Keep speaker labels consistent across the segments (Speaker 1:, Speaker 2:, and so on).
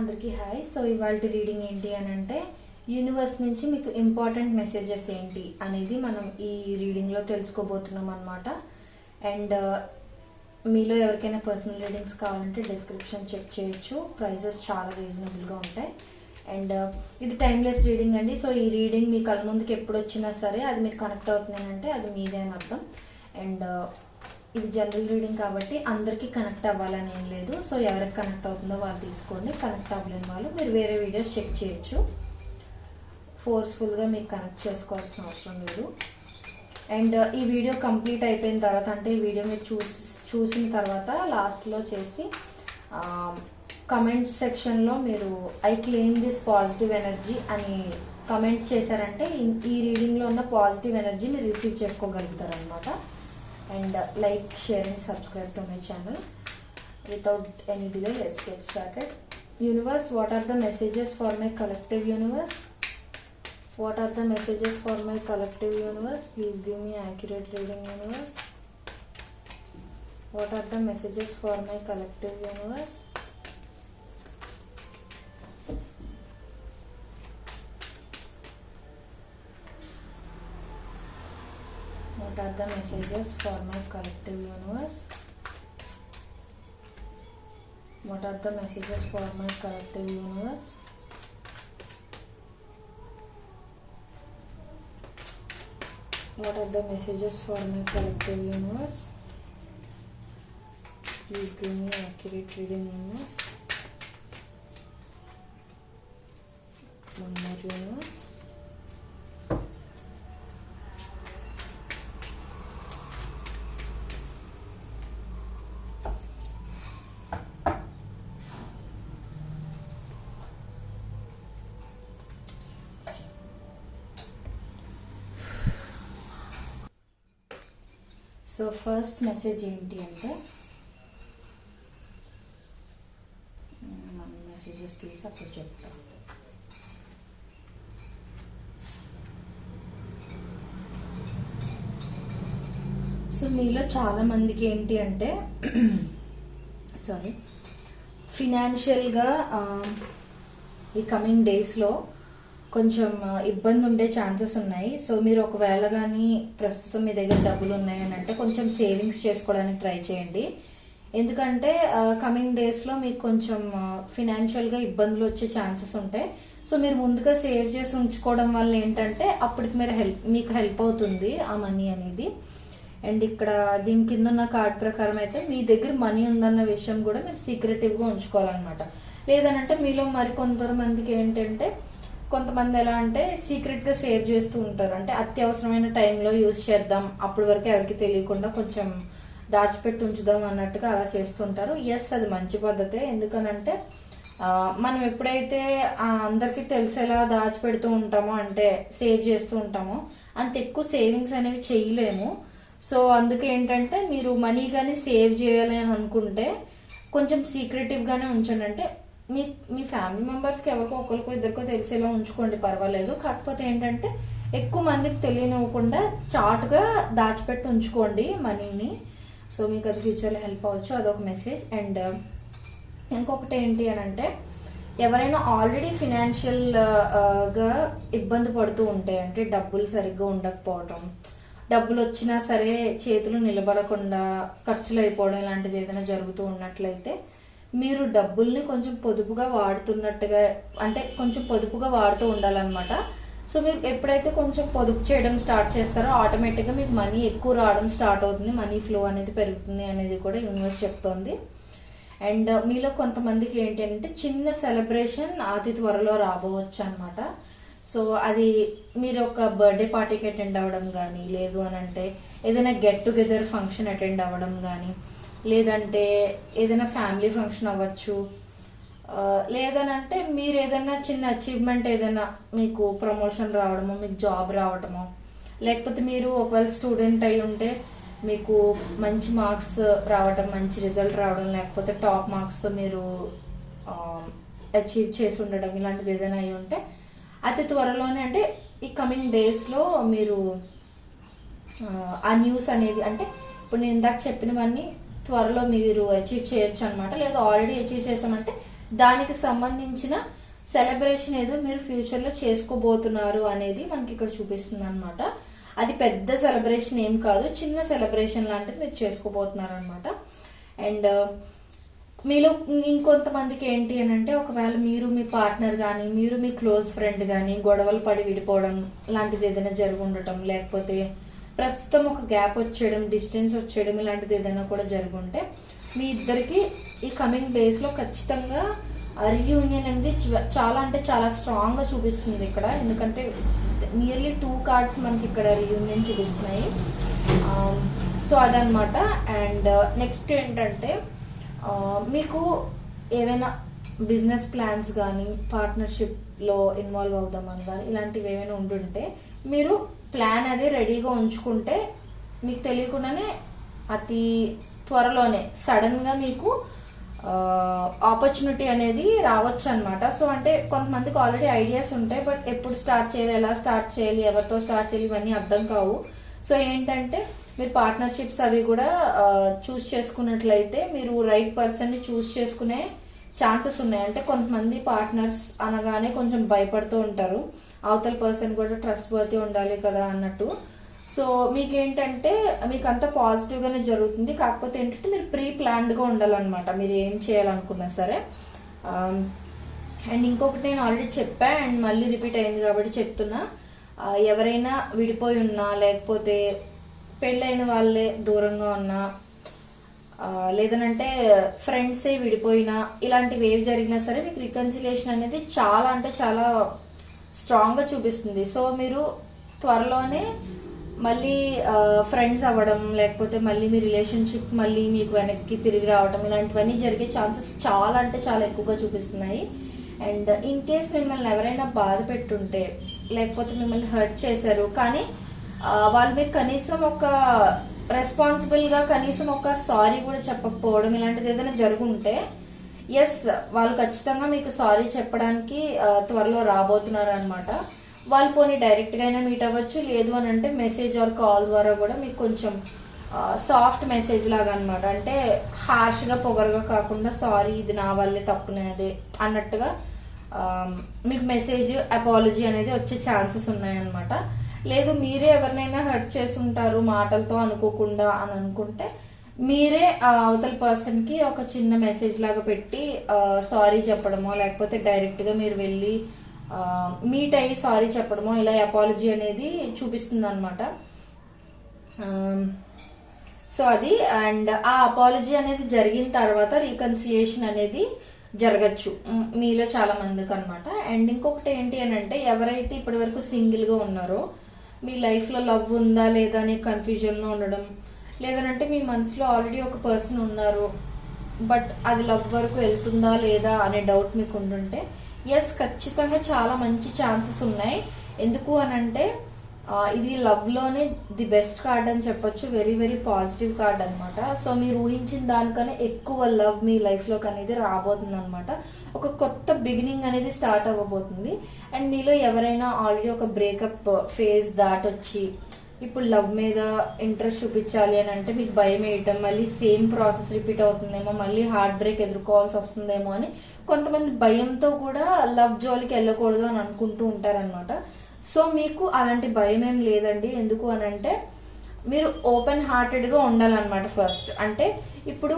Speaker 1: అందరికీ hi. So ఇవాళ reading ఏంటి అని అంటే యూనివర్స్ నుంచి మీకు ఇంపార్టెంట్ మెసేజెస్ ఏంటి అనేది మనం ఈ రీడింగ్లో తెలుసుకోబోతున్నాం అనమాట. అండ్ మీలో ఎవరికైనా పర్సనల్ రీడింగ్స్ కావాలంటే డిస్క్రిప్షన్ చెక్ చేయొచ్చు. ప్రైజెస్ చాలా రీజనబుల్గా ఉంటాయి. అండ్ ఇది టైమ్లెస్ రీడింగ్ అండి. సో ఈ రీడింగ్ మీ కళ్ళ ముందుకు ఎప్పుడు వచ్చినా సరే అది మీకు కనెక్ట్ అవుతుందంటే అది మీదే అని అర్థం. అండ్ ఇది జనరల్ రీడింగ్ కాబట్టి అందరికీ కనెక్ట్ అవ్వాలని ఏం లేదు. సో ఎవరికి కనెక్ట్ అవుతుందో వాళ్ళు తీసుకోండి. కనెక్ట్ అవ్వలేని వాళ్ళు మీరు వేరే వీడియోస్ చెక్ చేయొచ్చు. ఫోర్స్ఫుల్గా మీకు కనెక్ట్ చేసుకోవాల్సిన అవసరం లేదు. అండ్ ఈ వీడియో కంప్లీట్ అయిపోయిన తర్వాత, అంటే ఈ వీడియో మీరు చూసిన తర్వాత లాస్ట్లో చేసి కమెంట్ సెక్షన్లో మీరు I claim this positive energy అని కమెంట్ చేశారంటే ఈ రీడింగ్లో ఉన్న పాజిటివ్ ఎనర్జీ మీరు రిసీవ్ చేసుకోగలుగుతారు అనమాట. And like, share and subscribe to my channel. Without any delay, let's get started. Universe, what are the messages for my collective universe? What are the messages for my collective universe? Please give me accurate reading, universe. What are the messages for my collective universe? What are the messages for my collective universe? What are the messages for my collective universe? What are the messages for my collective universe? Please give me accurate reading, universe. One more, universe. So first message ఏంటి అంటే, messages తీసి అప్పుడు చెప్తా. So మీలో చాలా మందికి ఏంటి అంటే ఫినాన్షియల్గా ఈ కమింగ్ డేస్లో కొంచెం ఇబ్బంది ఉండే ఛాన్సెస్ ఉన్నాయి. సో మీరు ఒకవేళ కానీ ప్రస్తుతం మీ దగ్గర డబ్బులు ఉన్నాయని అంటే కొంచెం సేవింగ్స్ చేసుకోవడానికి ట్రై చేయండి. ఎందుకంటే కమింగ్ డేస్లో మీకు కొంచెం ఫినాన్షియల్గా ఇబ్బందులు వచ్చే ఛాన్సెస్ ఉంటాయి. సో మీరు ముందుగా సేవ్ చేసి ఉంచుకోవడం వల్ల ఏంటంటే అప్పటికి మీకు హెల్ప్ అవుతుంది ఆ మనీ అనేది. అండ్ ఇక్కడ దీని కింద ఉన్న కార్డ్ ప్రకారం అయితే మీ దగ్గర మనీ ఉందన్న విషయం కూడా మీరు సీక్రెటివ్గా ఉంచుకోవాలన్నమాట. లేదనంటే మీలో మరికొంతమందికి ఏంటంటే కొంతమంది ఎలా అంటే సీక్రెట్గా సేవ్ చేస్తూ ఉంటారు. అంటే అత్యవసరమైన టైంలో యూజ్ చేద్దాం, అప్పటి వరకు ఎవరికి తెలియకుండా కొంచెం దాచిపెట్టి ఉంచుదాం అన్నట్టుగా అలా చేస్తుంటారు. ఎస్, అది మంచి పద్ధతే. ఎందుకనంటే మనం ఎప్పుడైతే అందరికీ తెలిసేలా దాచిపెడుతూ ఉంటామో, అంటే సేవ్ చేస్తూ ఉంటామో, అంత ఎక్కువ సేవింగ్స్ అనేవి చేయలేము. సో అందుకే ఏంటంటే మీరు మనీ కానీ సేవ్ చేయాలి అని అనుకుంటే కొంచెం సీక్రెటివ్గానే ఉంచండి. అంటే మీ ఫ్యామిలీ మెంబర్స్కి ఎవరికో ఒకరికో ఇద్దరికో తెలిసేలా ఉంచుకోండి, పర్వాలేదు. కాకపోతే ఏంటంటే ఎక్కువ మందికి తెలియనివ్వకుండా చాటుగా దాచిపెట్టి ఉంచుకోండి మనీని. సో మీకు అది ఫ్యూచర్లో హెల్ప్ అవ్వచ్చు, అదొక మెసేజ్. అండ్ ఇంకొకటి ఏంటి అని అంటే ఎవరైనా ఆల్రెడీ ఫినాన్షియల్గా ఇబ్బంది పడుతూ ఉంటే, అంటే డబ్బులు సరిగ్గా ఉండకపోవటం, డబ్బులు వచ్చినా సరే చేతులు నిలబడకుండా ఖర్చులు అయిపోవడం, ఇలాంటిది ఏదైనా జరుగుతూ ఉన్నట్లయితే మీరు డబ్బుల్ని కొంచెం పొదుపుగా వాడుతున్నట్టుగా, అంటే కొంచెం పొదుపుగా వాడుతూ ఉండాలన్నమాట. సో మీరు ఎప్పుడైతే కొంచెం పొదుపు చేయడం స్టార్ట్ చేస్తారో ఆటోమేటిక్గా మీకు మనీ ఎక్కువ రావడం స్టార్ట్ అవుతుంది, మనీ ఫ్లో అనేది పెరుగుతుంది అనేది కూడా యూనివర్స్ చెప్తోంది. అండ్ మీలో కొంతమందికి ఏంటి అంటే చిన్న సెలబ్రేషన్ అతి త్వరలో రాబోవచ్చు అనమాట. సో అది మీరు ఒక బర్త్డే పార్టీకి అటెండ్ అవ్వడం కానీ, లేదు అని అంటే ఏదైనా గెట్ టుగెదర్ ఫంక్షన్ అటెండ్ అవ్వడం కానీ, లేదంటే ఏదైనా ఫ్యామిలీ ఫంక్షన్ అవ్వచ్చు, లేదనంటే మీరు ఏదైనా చిన్న అచీవ్మెంట్, ఏదైనా మీకు ప్రమోషన్ రావడమో, మీకు జాబ్ రావడమో, లేకపోతే మీరు ఒకవేళ స్టూడెంట్ అయి ఉంటే మీకు మంచి మార్క్స్ రావడం, మంచి రిజల్ట్ రావడం, లేకపోతే టాప్ మార్క్స్తో మీరు అచీవ్ చేసి ఉండడం, ఇలాంటిది ఏదైనా అయి ఉంటే అతి త్వరలోనే, అంటే ఈ కమింగ్ డేస్లో మీరు ఆ న్యూస్ అనేది, అంటే ఇప్పుడు నేను ఇందాక చెప్పినవన్నీ త్వరలో మీరు అచీవ్ చేయొచ్చు అనమాట. లేదా ఆల్రెడీ అచీవ్ చేసామంటే దానికి సంబంధించిన సెలబ్రేషన్ ఏదో మీరు ఫ్యూచర్ లో చేసుకోబోతున్నారు అనేది మనకి ఇక్కడ చూపిస్తుంది అనమాట. అది పెద్ద సెలబ్రేషన్ ఏం కాదు, చిన్న సెలబ్రేషన్ లాంటిది మీరు చేసుకోబోతున్నారు అనమాట. అండ్ మీలో ఇంకొంతమందికి ఏంటి అని అంటే, ఒకవేళ మీరు మీ పార్ట్నర్ కానీ, మీరు మీ క్లోజ్ ఫ్రెండ్ కానీ గొడవలు పడి విడిపోవడం లాంటిది ఏదైనా జరిగి ఉండటం, లేకపోతే ప్రస్తుతం ఒక గ్యాప్ వచ్చేయడం, డిస్టెన్స్ వచ్చేయడం ఇలాంటిది ఏదైనా కూడా జరుగుంటే మీ ఇద్దరికి ఈ కమింగ్ డేస్ లో ఖచ్చితంగా రీయూనియన్ అనేది చాలా అంటే చాలా స్ట్రాంగ్ గా చూపిస్తుంది ఇక్కడ. ఎందుకంటే నియర్లీ 2 కార్డ్స్ మనకి ఇక్కడ రీయూనియన్ చూపిస్తున్నాయి. సో అదనమాట. అండ్ నెక్స్ట్ ఏంటంటే, మీకు ఏవైనా బిజినెస్ ప్లాన్స్ కానీ, పార్ట్నర్షిప్ లో ఇన్వాల్వ్ అవుదామని కానీ ఇలాంటివి ఏమైనా ఉంటుంటే మీరు ప్లాన్ అది రెడీగా ఉంచుకుంటే మీకు తెలియకుండానే అతి త్వరలోనే సడన్ గా మీకు ఆపర్చునిటీ అనేది రావచ్చు అనమాట. సో అంటే కొంతమందికి ఆల్రెడీ ఐడియాస్ ఉంటాయి, బట్ ఎప్పుడు స్టార్ట్ చేయాలి, ఎలా స్టార్ట్ చేయాలి, ఎవరితో స్టార్ట్ చేయాలి ఇవన్నీ అర్థం కావు. సో ఏంటంటే మీరు పార్ట్నర్షిప్స్ అవి కూడా చూస్ చేసుకున్నట్లయితే మీరు రైట్ పర్సన్ ని చూస్ చేసుకునే ఛాన్సెస్ ఉన్నాయి. అంటే కొంతమంది పార్ట్నర్స్ అనగానే కొంచెం భయపడుతూ ఉంటారు, అవతల పర్సన్ కూడా ట్రస్ట్ వర్తీ ఉండాలి కదా అన్నట్టు. సో మీకేంటంటే మీకు అంతా పాజిటివ్ గానే జరుగుతుంది. కాకపోతే ఏంటంటే మీరు ప్రీ ప్లాన్డ్ గా ఉండాలన్నమాట, మీరు ఏం చేయాలనుకున్నా సరే. అండ్ ఇంకొకటి నేను ఆల్రెడీ చెప్పా అండ్ మళ్ళీ రిపీట్ అయింది కాబట్టి చెప్తున్నా, ఎవరైనా విడిపోయి ఉన్నా, లేకపోతే పెళ్ళైన వాళ్ళే దూరంగా ఉన్నా, లేదనంటే ఫ్రెండ్సే విడిపోయినా, ఇలాంటివి ఏవి జరిగినా సరే మీకు రికన్సిలేషన్ అనేది చాలా అంటే చాలా స్ట్రాంగ్ గా చూపిస్తుంది. సో మీరు త్వరలోనే మళ్ళీ ఫ్రెండ్స్ అవ్వడం, లేకపోతే మళ్ళీ మీ రిలేషన్షిప్ మళ్ళీ మీకు వెనక్కి తిరిగి రావడం ఇలాంటివన్నీ జరిగే ఛాన్సెస్ చాలా అంటే చాలా ఎక్కువగా చూపిస్తున్నాయి. అండ్ ఇన్ కేస్ మిమ్మల్ని ఎవరైనా బాధ పెట్టుంటే, లేకపోతే మిమ్మల్ని హర్ట్ చేశారు కానీ వాళ్ళు మీకు కనీసం ఒక రెస్పాన్సిబుల్ గా కనీసం ఒక సారీ కూడా చెప్పకపోవడం ఇలాంటిది ఏదైనా జరుగుంటే, ఎస్ వాళ్ళు ఖచ్చితంగా మీకు సారీ చెప్పడానికి త్వరలో రాబోతున్నారు అనమాట. వాళ్ళు పోనీ డైరెక్ట్ గా అయినా మీట్ అవ్వచ్చు, లేదు అని అంటే మెసేజ్ ఆర్ కాల్ ద్వారా కూడా మీకు కొంచెం సాఫ్ట్ మెసేజ్ లాగా అనమాట. అంటే హార్ష్ గా పొగరుగా కాకుండా సారీ ఇది నా వల్లే తప్పునేది అన్నట్టుగా మీకు మెసేజ్ అపాలజీ అనేది వచ్చే ఛాన్సెస్ ఉన్నాయన్నమాట. లేదు మీరే ఎవరినైనా హర్ట్ చేసి ఉంటారు మాటలతో అనుకోకుండా అని అనుకుంటే, మీరే అవతల పర్సన్ కి ఒక చిన్న మెసేజ్ లాగా పెట్టి సారీ చెప్పడమో, లేకపోతే డైరెక్ట్ గా మీరు వెళ్ళి మీట్ అయ్యి సారీ చెప్పడమో, ఇలా అపాలజీ అనేది చూపిస్తుంది అనమాట. సో అది. అండ్ ఆ అపాలజీ అనేది జరిగిన తర్వాత రీకన్సిలియేషన్ అనేది జరగచ్చు మీలో చాలా మందికి అనమాట. అండ్ ఇంకొకటి ఏంటి అని అంటే, ఎవరైతే ఇప్పటి వరకు సింగిల్ గా ఉన్నారో, మీ లైఫ్ లో లవ్ ఉందా లేదా అనే కన్ఫ్యూజన్ లో ఉండడం, లేదనంటే మీ మనసులో ఆల్రెడీ ఒక పర్సన్ ఉన్నారు బట్ అది లవ్ వరకు వెళ్తుందా లేదా అనే డౌట్ మీకు ఉంటుంటే, ఎస్ ఖచ్చితంగా చాలా మంచి ఛాన్సెస్ ఉన్నాయి. ఎందుకు అనంటే ఇది లవ్ లోనే ది బెస్ట్ కార్డ్ అని చెప్పొచ్చు. వెరీ వెరీ పాజిటివ్ కార్డ్ అనమాట. సో మీరు ఊహించిన దానికన్నా ఎక్కువ లవ్ మీ లైఫ్ లోకి అనేది రాబోతుంది అనమాట. ఒక కొత్త బిగినింగ్ అనేది స్టార్ట్ అవ్వబోతుంది. అండ్ మీలో ఎవరైనా ఆల్రెడీ ఒక బ్రేకప్ ఫేజ్ దాటొచ్చి ఇప్పుడు లవ్ మీద ఇంట్రెస్ట్ చూపించాలి అని అంటే మీకు భయం వేయటం, మళ్ళీ సేమ్ ప్రాసెస్ రిపీట్ అవుతుందేమో, మళ్ళీ హార్ట్ బ్రేక్ ఎదుర్కోవాల్సి వస్తుందేమో అని కొంతమంది భయంతో కూడా లవ్ జోలికి వెళ్ళకూడదు అని అనుకుంటూ ఉంటారనమాట. సో మీకు అలాంటి భయం ఏం లేదండి. ఎందుకు అని అంటే మీరు ఓపెన్ హార్టెడ్ గా ఉండాలన్నమాట ఫస్ట్. అంటే ఇప్పుడు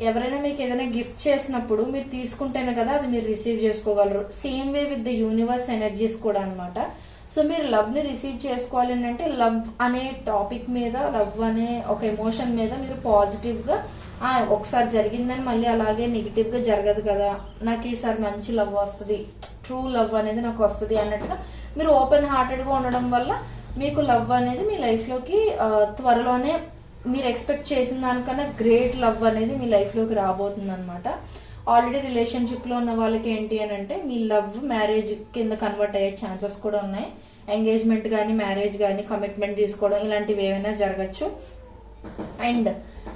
Speaker 1: ఎవరైనా మీకు ఏదైనా గిఫ్ట్ చేసినప్పుడు మీరు తీసుకుంటేనే కదా అది మీరు రిసీవ్ చేసుకోగలరు. Same way with the universe energies కూడా అనమాట. సో మీరు లవ్ ని రిసీవ్ చేసుకోవాలి అంటే లవ్ అనే టాపిక్ మీద, లవ్ అనే ఒక ఎమోషన్ మీద మీరు పాజిటివ్ గా ఒకసారి జరిగిందని మళ్ళీ అలాగే నెగిటివ్ గా జరగదు కదా, నాకు ఈసారి మంచి లవ్ వస్తుంది, ట్రూ లవ్ అనేది నాకు వస్తుంది అన్నట్టుగా మీరు ఓపెన్ హార్టెడ్ గా ఉండడం వల్ల మీకు లవ్ అనేది మీ లైఫ్ లోకి త్వరలోనే మీరు ఎక్స్పెక్ట్ చేసిన దానికన్నా గ్రేట్ లవ్ అనేది మీ లైఫ్ లోకి రాబోతుంది అనమాట. ఆల్రెడీ రిలేషన్షిప్ లో ఉన్న వాళ్ళకి ఏంటి అని అంటే మీ లవ్ మ్యారేజ్ కింద కన్వర్ట్ అయ్యే ఛాన్సెస్ కూడా ఉన్నాయి. ఎంగేజ్మెంట్ గానీ, మ్యారేజ్ గానీ, కమిట్మెంట్ తీసుకోవడం ఇలాంటివి ఏమైనా జరగచ్చు. అండ్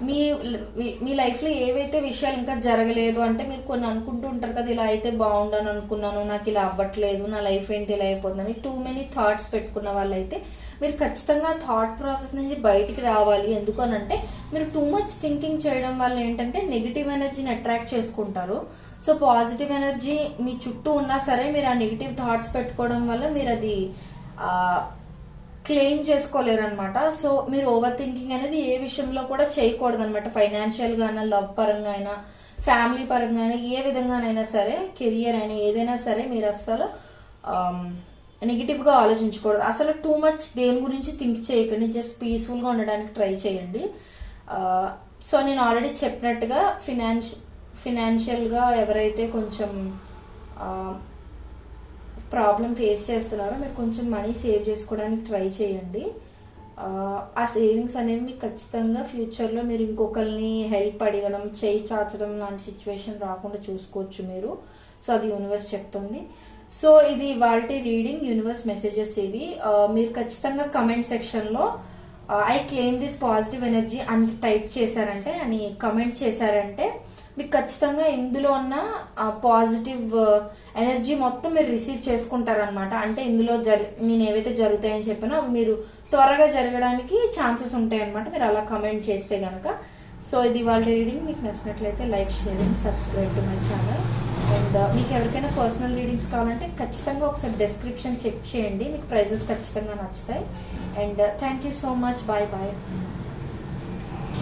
Speaker 1: మీ లైఫ్ లో ఏవైతే విషయాలు ఇంకా జరగలేదు అంటే మీరు కొన్ని అనుకుంటూ ఉంటారు కదా, ఇలా అయితే బాగుండని అనుకున్నాను, నాకు ఇలా అవ్వట్లేదు, నా లైఫ్ ఏంటి ఇలా అయిపోతుందని టూ మెనీ థాట్స్ పెట్టుకున్న వాళ్ళైతే మీరు ఖచ్చితంగా థాట్ ప్రాసెస్ నుంచి బయటికి రావాలి. ఎందుకు అనంటే మీరు టూ మచ్ థింకింగ్ చేయడం వల్ల ఏంటంటే నెగిటివ్ ఎనర్జీని అట్రాక్ట్ చేసుకుంటారు. సో పాజిటివ్ ఎనర్జీ మీ చుట్టూ ఉన్నా సరే మీరు ఆ నెగిటివ్ థాట్స్ పెట్టుకోవడం వల్ల మీరు అది క్లెయిమ్ చేసుకోలేరు అనమాట. సో మీరు ఓవర్ థింకింగ్ అనేది ఏ విషయంలో కూడా చేయకూడదు అనమాట. ఫైనాన్షియల్ గా అయినా, లవ్ పరంగా అయినా, ఫ్యామిలీ పరంగా అయినా, ఏ విధంగానైనా సరే, కెరియర్ అయినా ఏదైనా సరే మీరు అస్సలు నెగిటివ్ గా ఆలోచించకూడదు. అసలు టూ మచ్ దేని గురించి థింక్ చేయకండి. జస్ట్ పీస్ఫుల్ గా ఉండడానికి ట్రై చేయండి. సో నేను ఆల్రెడీ చెప్పినట్టుగా ఫినాన్షియల్ గా ఎవరైతే కొంచెం ప్రాబ్లం ఫేస్ చేస్తున్నారో మీరు కొంచెం మనీ సేవ్ చేసుకోవడానికి ట్రై చేయండి. ఆ సేవింగ్స్ అనేవి మీకు ఖచ్చితంగా ఫ్యూచర్లో మీరు ఇంకొకరిని హెల్ప్ అడగడం, చేయి చాచడం లాంటి సిచ్యువేషన్ రాకుండా చూసుకోవచ్చు మీరు. సో అది యూనివర్స్ చెప్తుంది. సో ఇది వాల్టీ రీడింగ్, యూనివర్స్ మెసేజెస్ ఇవి. మీరు ఖచ్చితంగా కమెంట్ సెక్షన్లో I claim this positive energy అని టైప్ చేశారంటే, అని కమెంట్ చేశారంటే మీకు ఖచ్చితంగా ఇందులో ఉన్న పాజిటివ్ ఎనర్జీ మొత్తం మీరు రిసీవ్ చేసుకుంటారనమాట. అంటే ఇందులో నేను ఏవైతే జరుగుతాయని చెప్పినా మీరు త్వరగా జరగడానికి ఛాన్సెస్ ఉంటాయి అనమాట, మీరు అలా కమెంట్ చేస్తే గనక. సో ఇది వాళ్ళ రీడింగ్. మీకు నచ్చినట్లయితే like, share and subscribe to my channel. And మీకు ఎవరికైనా పర్సనల్ రీడింగ్స్ కావాలంటే ఖచ్చితంగా ఒకసారి డిస్క్రిప్షన్ చెక్ చేయండి, మీకు ప్రైజెస్ ఖచ్చితంగా నచ్చుతాయి. And thank you so much. Bye bye.